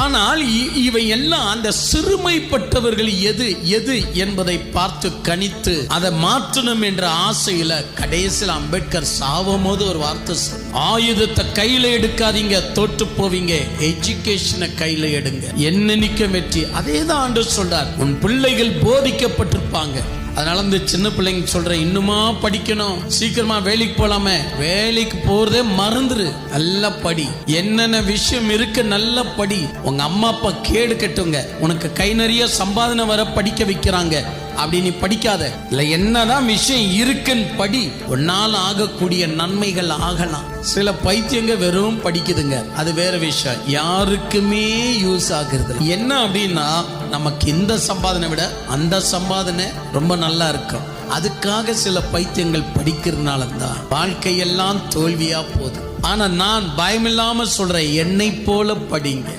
ஆனால் இவை எல்லாம் அந்த சிறுமைப்பட்டவர்கள் எது எது என்பதை பார்த்து கணித்து அதை மாற்றணும் என்ற ஆசையில கடைசியில் அம்பேத்கர் சாவும் போது ஒரு வார்த்தை, ஆயுதத்தை கையில எடுக்காதீங்க, தோற்று போவீங்க, எஜுகேஷனை கையில எடுங்க, என்னன்னைக்கும் வெற்றி. அதே தான் ஆண்டவர் சொல்றார். உன் பிள்ளைகள் போதிக்கப்பட்டிருப்பாங்க. அதனால இந்த சின்ன பிள்ளைங்க சொல்றேன், இன்னுமா படிக்கணும், சீக்கிரமா வேலைக்கு போலாமே, வேலைக்கு போறதே மறந்துரு, நல்லா படி, என்னென்ன விஷயம் இருக்கு நல்லா படி. உங்க அம்மா அப்பா கேடு கட்டுங்க, உனக்கு கை நிறைய சம்பாதனை வர படிக்க வைக்கிறாங்க, அப்படி நீ படிக்காத, இல்ல என்னதான் விஷயம் இருக்குன்னு படி, உன்னால் ஆகக்கூடிய நன்மைகள் ஆகலாம். சில பைத்தியங்க வெறும் படிக்குதுங்க, அது வேற விஷயம், யாருக்குமே யூஸ் ஆகுறது என்ன அப்படின்னா, நமக்கு இந்த சம்பாதனை விட அந்த சம்பாதனை ரொம்ப நல்லா இருக்கும். அதுக்காக சில பைத்தியங்கள் படிக்கிறதுனால தான் வாழ்க்கையெல்லாம் தோல்வியா போகுது. ஆனா நான் பயமில்லாம சொல்றேன், என்னை போல படிங்க.